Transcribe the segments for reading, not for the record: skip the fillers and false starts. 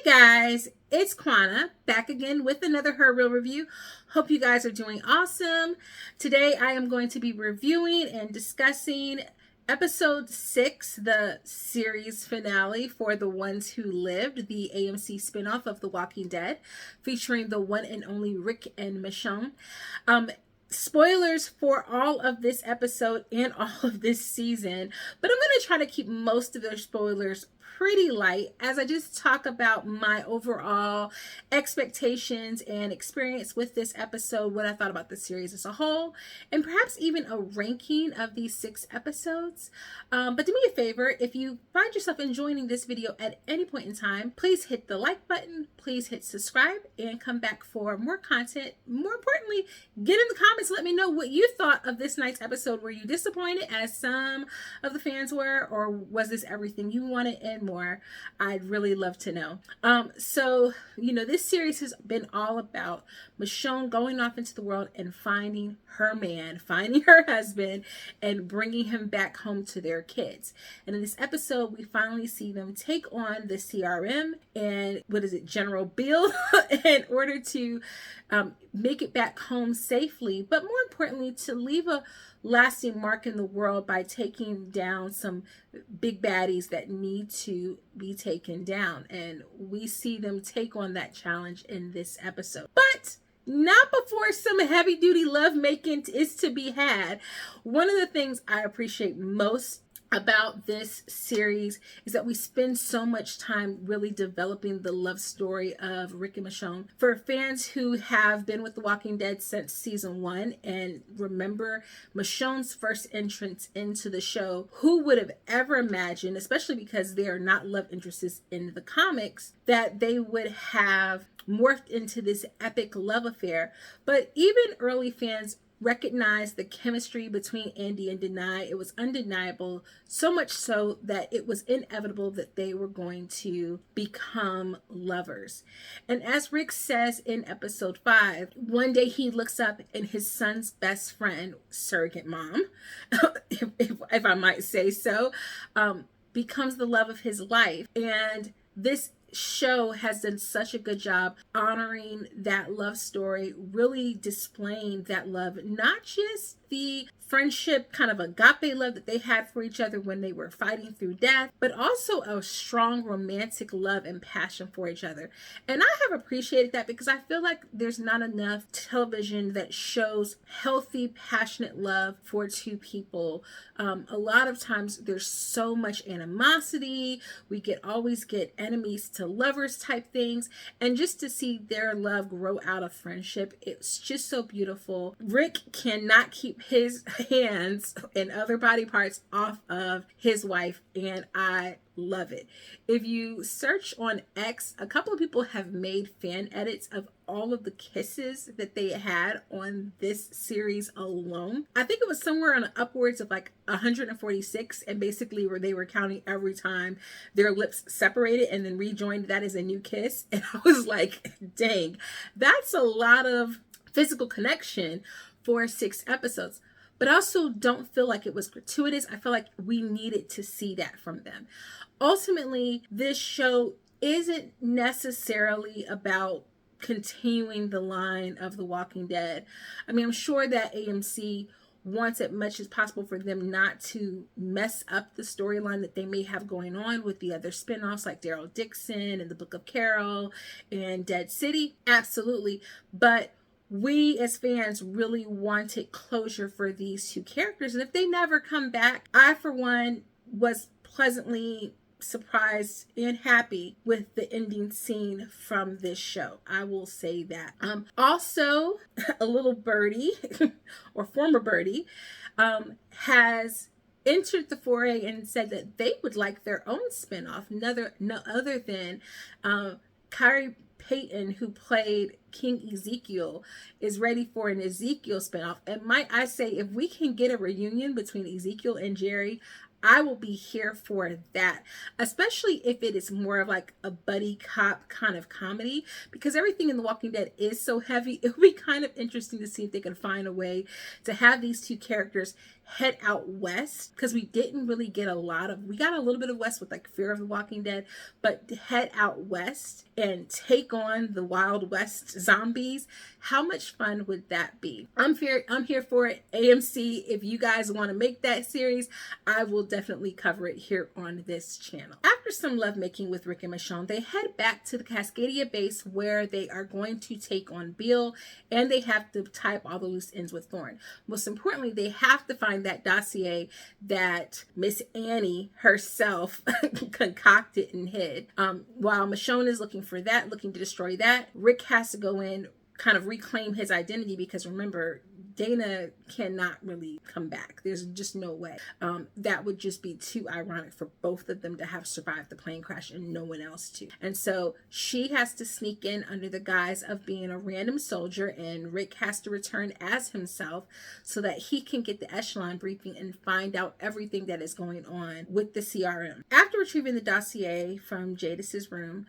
guys, it's Quana back again with another Her Real review. Hope you guys are doing awesome. Today I am going to be reviewing and discussing episode 6, the series finale for The Ones Who Lived, the AMC spinoff of The Walking Dead, featuring the one and only Rick and Michonne. Spoilers for all of this episode and all of this season, but I'm going to try to keep most of their spoilers pretty light as I just talk about my overall expectations and experience with this episode, what I thought about the series as a whole, and perhaps even a ranking of these 6 episodes. But do me a favor, if you find yourself enjoying this video at any point in time, please hit the like button, please hit subscribe, and come back for more content. More importantly, get in the comments, let me know what you thought of this night's episode. Were you disappointed as some of the fans were, or was this everything you wanted and more? I'd really love to know. So this series has been all about Michonne going off into the world and finding her man, finding her husband, and bringing him back home to their kids. And in this episode, we finally see them take on the CRM and General Bill in order to make it back home safely, but more importantly, to leave a lasting mark in the world by taking down some big baddies that need to be taken down. And we see them take on that challenge in this episode. But not before some heavy duty lovemaking is to be had. One of the things I appreciate most about this series is that we spend so much time really developing the love story of Rick and Michonne. For fans who have been with The Walking Dead since season 1 and remember Michonne's first entrance into the show, who would have ever imagined, especially because they are not love interests in the comics, that they would have morphed into this epic love affair. But even early fans recognized the chemistry between Andy and Denai. It was undeniable, so much so that it was inevitable that they were going to become lovers. And as Rick says in episode 5, one day he looks up and his son's best friend, surrogate mom, if I might say so, becomes the love of his life. And this show has done such a good job honoring that love story, really displaying that love, not just the friendship, kind of agape love that they had for each other when they were fighting through death, but also a strong romantic love and passion for each other. And I have appreciated that because I feel like there's not enough television that shows healthy, passionate love for two people. A lot of times there's so much animosity. We always get enemies to lovers type things. And just to see their love grow out of friendship, it's just so beautiful. Rick cannot keep his hands and other body parts off of his wife, and I love it. If you search on X, a couple of people have made fan edits of all of the kisses that they had on this series alone. I think it was somewhere on upwards of like 146, and basically where they were counting every time their lips separated and then rejoined, that is a new kiss. And I was like, dang, that's a lot of physical connection for 6 episodes. But I also don't feel like it was gratuitous. I feel like we needed to see that from them. Ultimately, this show isn't necessarily about continuing the line of The Walking Dead. I mean, I'm sure that AMC wants as much as possible for them not to mess up the storyline that they may have going on with the other spinoffs like Daryl Dixon and The Book of Carol and Dead City. Absolutely. But we as fans really wanted closure for these 2 characters. And if they never come back, I, for one, was pleasantly surprised and happy with the ending scene from this show. I will say that. Also, a little birdie, or former birdie, has entered the foray and said that they would like their own spinoff, no other than Kyrie Payton, who played King Ezekiel, is ready for an Ezekiel spinoff. And might I say, if we can get a reunion between Ezekiel and Jerry, I will be here for that, especially if it is more of like a buddy cop kind of comedy, because everything in The Walking Dead is so heavy. It would be kind of interesting to see if they can find a way to have these 2 characters head out west, because we didn't really get we got a little bit of west with like Fear of the Walking Dead, but head out west and take on the Wild West zombies. How much fun would that be? I'm here for it. AMC, if you guys want to make that series, I will definitely cover it here on this channel. After some lovemaking with Rick and Michonne, they head back to the Cascadia base where they are going to take on Bill, and they have to tie up all the loose ends with Thorne. Most importantly, they have to find that dossier that Miss Annie herself concocted and hid. While Michonne is looking for that, looking to destroy that, Rick has to go in, kind of reclaim his identity, because remember, Dana cannot really come back. There's just no way. That would just be too ironic for both of them to have survived the plane crash and no one else to. And so she has to sneak in under the guise of being a random soldier, and Rick has to return as himself so that he can get the echelon briefing and find out everything that is going on with the CRM. After retrieving the dossier from Jadis's room,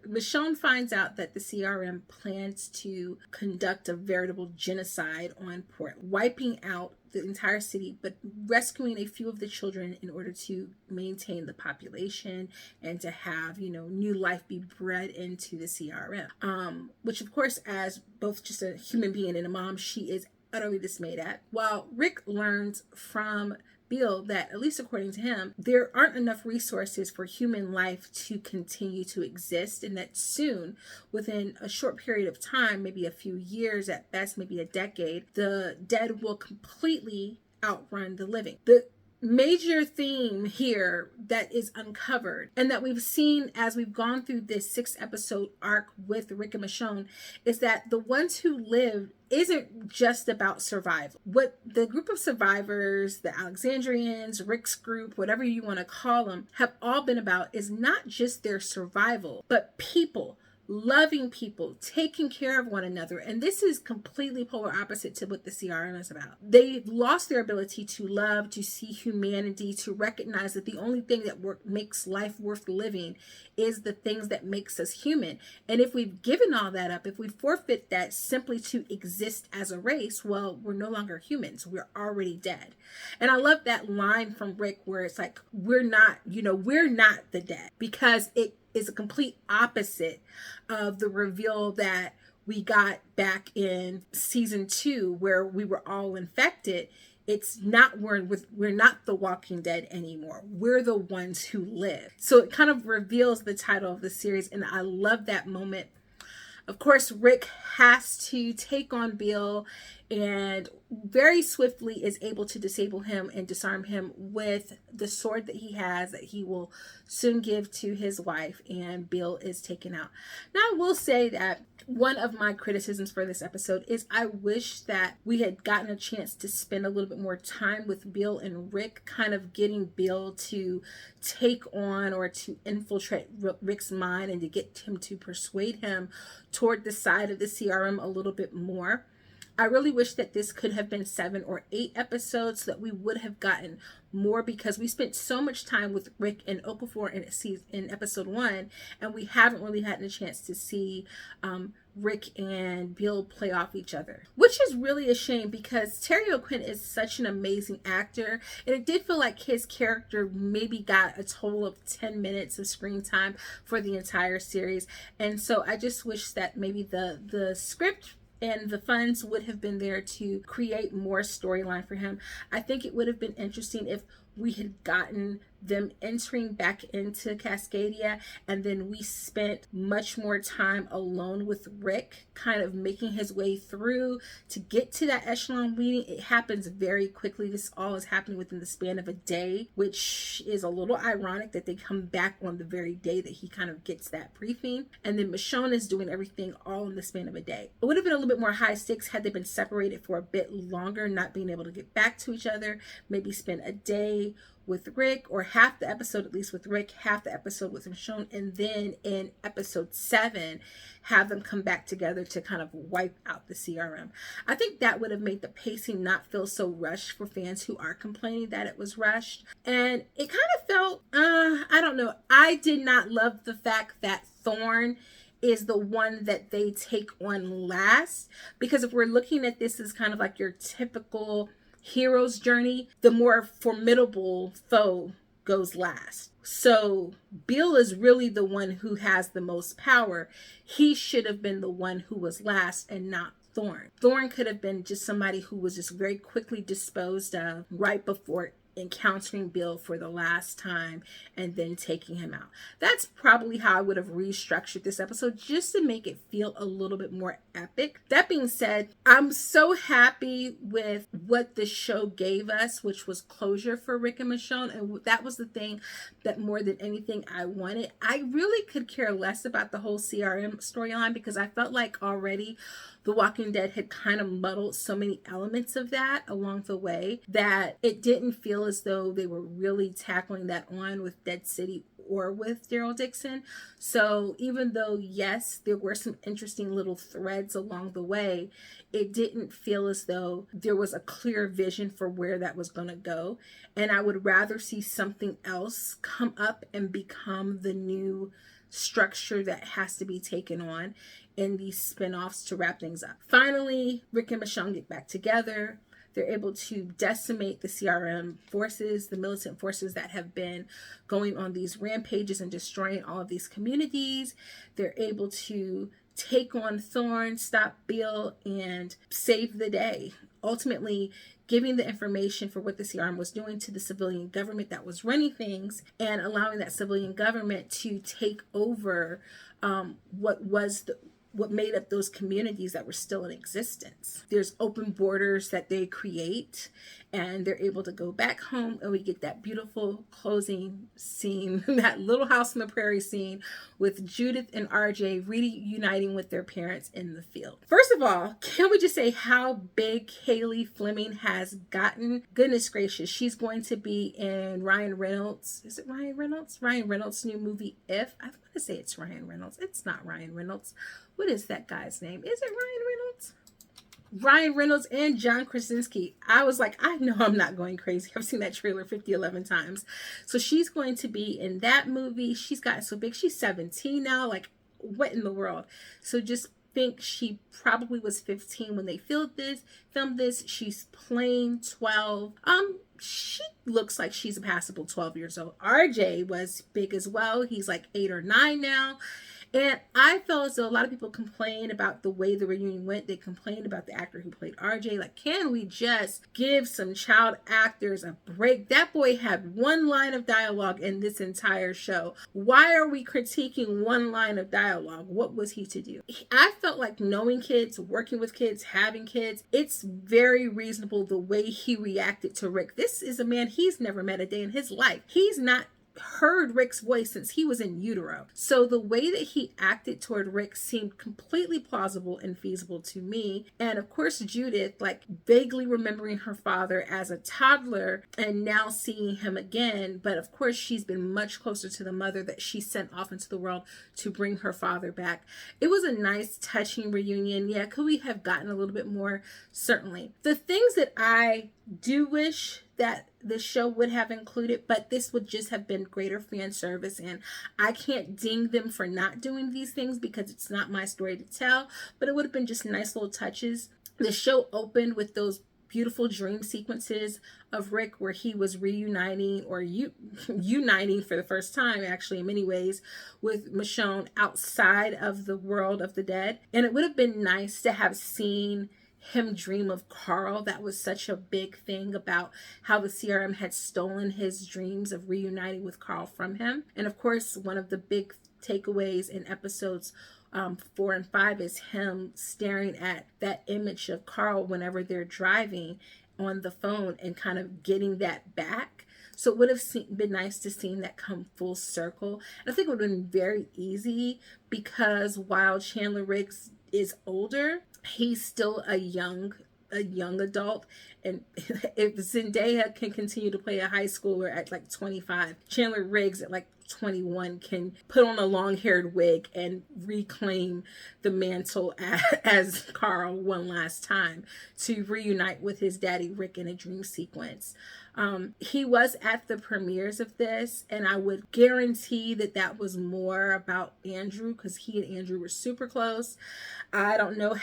Michonne finds out that the CRM plans to conduct a veritable genocide on Portland, wiping out the entire city, but rescuing a few of the children in order to maintain the population and to have, new life be bred into the CRM. Which, of course, as both just a human being and a mom, she is utterly dismayed at. While Rick learns from Bill that, at least according to him, there aren't enough resources for human life to continue to exist, and that soon, within a short period of time, maybe a few years at best, maybe a decade, the dead will completely outrun the living. The major theme here that is uncovered and that we've seen as we've gone through this 6-episode arc with Rick and Michonne is that the ones who lived isn't just about survival. What the group of survivors, the Alexandrians, Rick's group, whatever you want to call them, have all been about is not just their survival, but people. Loving people, taking care of one another. And this is completely polar opposite to what the CRM is about. They've lost their ability to love, to see humanity, to recognize that the only thing that makes life worth living is the things that makes us human. And if we've given all that up, if we forfeit that simply to exist as a race, well, we're no longer humans. We're already dead. And I love that line from Rick where it's like, we're not the dead, because it is a complete opposite of the reveal that we got back in season 2 where we were all infected. It's not, we're not the Walking Dead anymore. We're the ones who live. So it kind of reveals the title of the series, and I love that moment. Of course, Rick has to take on Bill and very swiftly is able to disable him and disarm him with the sword that he has that he will soon give to his wife, and Bill is taken out. Now, I will say that one of my criticisms for this episode is I wish that we had gotten a chance to spend a little bit more time with Bill and Rick, kind of getting Bill to take on or to infiltrate Rick's mind and to get him to persuade him toward the side of the CRM a little bit more. I really wish that this could have been 7 or 8 episodes so that we would have gotten more, because we spent so much time with Rick and Okafor in episode 1, and we haven't really had a chance to see Rick and Bill play off each other, which is really a shame because Terry O'Quinn is such an amazing actor, and it did feel like his character maybe got a total of 10 minutes of screen time for the entire series. And so I just wish that maybe the script and the funds would have been there to create more storyline for him. I think it would have been interesting if we had gotten them entering back into Cascadia, and then we spent much more time alone with Rick, kind of making his way through to get to that echelon meeting. It happens very quickly. This all is happening within the span of a day, which is a little ironic that they come back on the very day that he kind of gets that briefing. And then Michonne is doing everything all in the span of a day. It would have been a little bit more high stakes had they been separated for a bit longer, not being able to get back to each other, maybe spend a day with Rick, or half the episode at least with Rick, half the episode with Michonne, and then in episode 7 have them come back together to kind of wipe out the CRM. I think that would have made the pacing not feel so rushed for fans who are complaining that it was rushed. And it kind of felt, I don't know, I did not love the fact that Thorne is the one that they take on last, because if we're looking at this as kind of like your typical hero's journey, the more formidable foe goes last. So Bill is really the one who has the most power. He should have been the one who was last and not Thorn. Thorn could have been just somebody who was just very quickly disposed of right before encountering Bill for the last time and then taking him out. That's probably how I would have restructured this episode, just to make it feel a little bit more epic. That being said, I'm so happy with what the show gave us, which was closure for Rick and Michonne, and that was the thing that more than anything I wanted. I really could care less about the whole CRM storyline, because I felt like already The Walking Dead had kind of muddled so many elements of that along the way that it didn't feel as though they were really tackling that on with Dead City or with Daryl Dixon. So even though, yes, there were some interesting little threads along the way, it didn't feel as though there was a clear vision for where that was going to go. And I would rather see something else come up and become the new structure that has to be taken on in these spin-offs to wrap things up. Finally, Rick and Michonne get back together. They're able to decimate the CRM forces, the militant forces that have been going on these rampages and destroying all of these communities. They're able to take on Thorn, stop Bill, and save the day. Ultimately, giving the information for what the CRM was doing to the civilian government that was running things, and allowing that civilian government to take over what made up those communities that were still in existence. There's open borders that they create, and they're able to go back home, and we get that beautiful closing scene, that Little House on the Prairie scene with Judith and RJ reuniting with their parents in the field. First of all, can we just say how big Haley Fleming has gotten? Goodness gracious, she's going to be in Ryan Reynolds. Is it Ryan Reynolds? Ryan Reynolds' new movie, If. I want to say it's Ryan Reynolds. It's not Ryan Reynolds. What is that guy's name? Is it Ryan Reynolds? Ryan Reynolds and John Krasinski. I was like, I know I'm not going crazy. I've seen that trailer 11 times. So she's going to be in that movie. She's gotten so big. She's 17 now. Like, what in the world? So just think she probably was 15 when they filmed this. She's playing 12. She looks like she's a passable 12 years old. RJ was big as well. He's like 8 or 9 now. And I felt as though a lot of people complain about the way the reunion went. They complained about the actor who played RJ. Like, can we just give some child actors a break? That boy had one line of dialogue in this entire show. Why are we critiquing one line of dialogue? What was he to do? I felt like knowing kids, working with kids, having kids, it's very reasonable the way he reacted to Rick. This is a man, he's never met a day in his life. He's not heard Rick's voice since he was in utero. So the way that he acted toward Rick seemed completely plausible and feasible to me. And of course, Judith, like vaguely remembering her father as a toddler and now seeing him again. But of course, she's been much closer to the mother that she sent off into the world to bring her father back. It was a nice, touching reunion. Yeah, could we have gotten a little bit more? Certainly. The things that I do wish that the show would have included, but this would just have been greater fan service, and I can't ding them for not doing these things because it's not my story to tell, but it would have been just nice little touches. The show opened with those beautiful dream sequences of Rick where he was reuniting or uniting for the first time, actually, in many ways, with Michonne outside of the world of the dead. And it would have been nice to have seen him dream of Carl. That was such a big thing about how the CRM had stolen his dreams of reuniting with Carl from him. And of course, one of the big takeaways in episodes 4 and 5 is him staring at that image of Carl whenever they're driving on the phone and kind of getting that back. So it would have been nice to see that come full circle. And I think it would have been very easy because while Chandler Riggs is older, he's still a young adult, and if Zendaya can continue to play a high schooler at like 25, Chandler Riggs at like 21 can put on a long-haired wig and reclaim the mantle as Carl one last time to reunite with his daddy Rick in a dream sequence. He was at the premieres of this, and I would guarantee that that was more about Andrew, because he and Andrew were super close. I don't know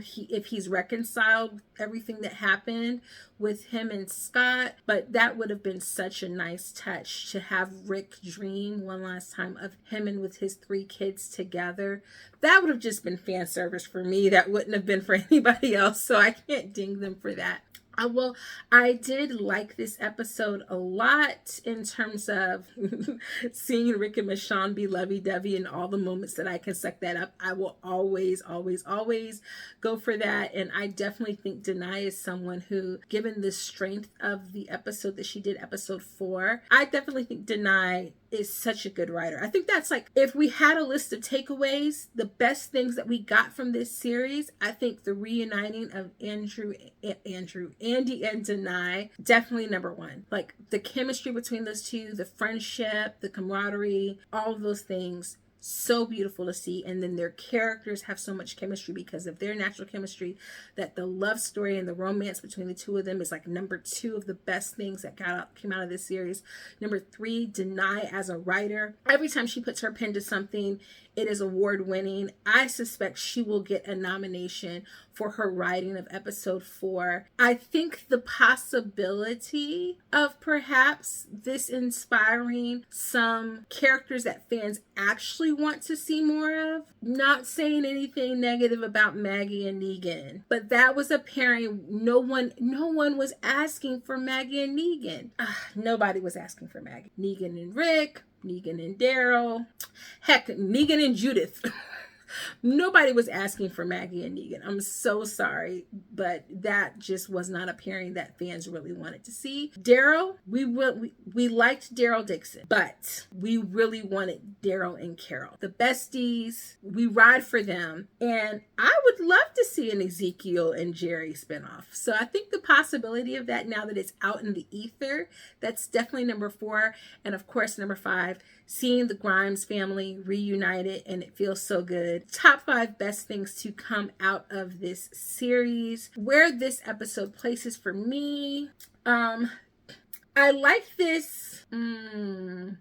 if he's reconciled everything that happened with him and Scott, but that would have been such a nice touch to have Rick dream one last time of him and with his 3 kids together. That would have just been fan service for me. That wouldn't have been for anybody else, so I can't ding them for that. I did like this episode a lot in terms of seeing Rick and Michonne be lovey-dovey and all the moments that I can suck that up. I will always, always, always go for that. And I definitely think Denai is someone who, given the strength of the episode that she did, episode 4, I definitely think Denai is such a good writer. I think that's like, if we had a list of takeaways, the best things that we got from this series, I think the reuniting of Andy and Denai, definitely number 1. Like the chemistry between those two, the friendship, the camaraderie, all of those things, so beautiful to see. And then their characters have so much chemistry because of their natural chemistry, that the love story and the romance between the two of them is like number 2 of the best things that came out of this series. Number 3, Denai as a writer. Every time she puts her pen to something, it is award winning. I suspect she will get a nomination for her writing of episode 4. I think the possibility of perhaps this inspiring some characters that fans actually want to see more of. Not saying anything negative about Maggie and Negan, but that was a pairing no one was asking for. Maggie and Negan. Nobody was asking for Maggie. Negan and Rick, Negan and Daryl, heck, Negan and Judith. Nobody was asking for Maggie and Negan. I'm so sorry, but that just was not a pairing that fans really wanted to see. Daryl, we liked Daryl Dixon, but we really wanted Daryl and Carol. The besties, we ride for them, and I would love to see an Ezekiel and Jerry spinoff. So I think the possibility of that, now that it's out in the ether, that's definitely number 4. And of course, number 5, seeing the Grimes family reunited, and it feels so good. Top 5 best things to come out of this series. Where this episode places for me, I like this. I'm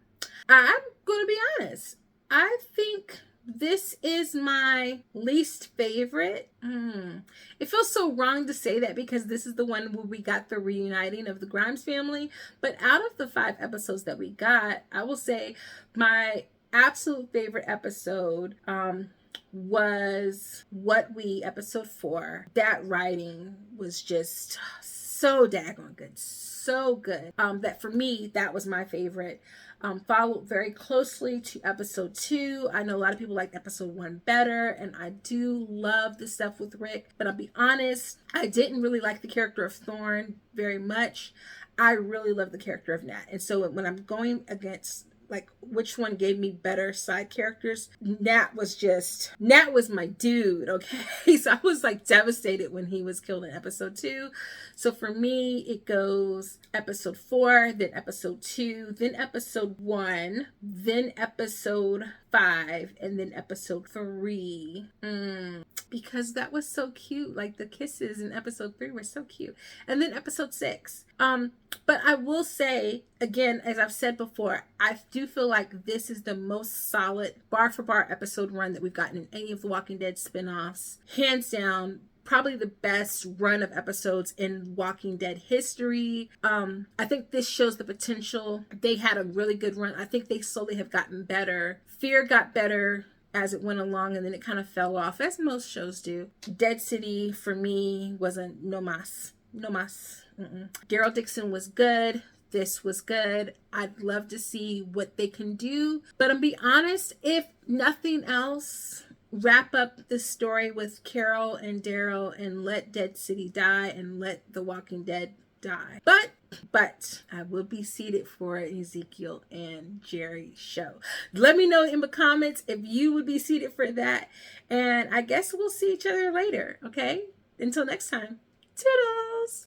going to be honest. I think this is my least favorite. It feels so wrong to say that because this is the one where we got the reuniting of the Grimes family. But out of the 5 episodes that we got, I will say my absolute favorite episode was episode 4. That writing was just so daggone good. So good. That for me, that was my favorite. Followed very closely to episode 2. I know a lot of people like episode 1 better, and I do love the stuff with Rick, but I'll be honest, I didn't really like the character of Thorne very much. I really love the character of Nat, and so when I'm going against like which one gave me better side characters, Nat was my dude, okay? So I was like devastated when he was killed in episode 2. So for me, it goes episode 4, then episode 2, then episode 1, then episode 5, and then episode 3. Because that was so cute. Like the kisses in episode 3 were so cute. And then episode 6. But I will say, again, as I've said before, I do feel like this is the most solid bar for bar episode run that we've gotten in any of the Walking Dead spinoffs. Hands down, probably the best run of episodes in Walking Dead history. I think this shows the potential. They had a really good run. I think they slowly have gotten better. Fear got better as it went along, and then it kind of fell off, as most shows do. Dead City, for me, was a no mas. Daryl Dixon was good. This was good. I'd love to see what they can do. But I'll be honest, if nothing else, wrap up the story with Carol and Daryl and let Dead City die and let The Walking Dead die. But I will be seated for an Ezekiel and Jerry show. Let me know in the comments if you would be seated for that. And I guess we'll see each other later, okay? Until next time. Ta-da!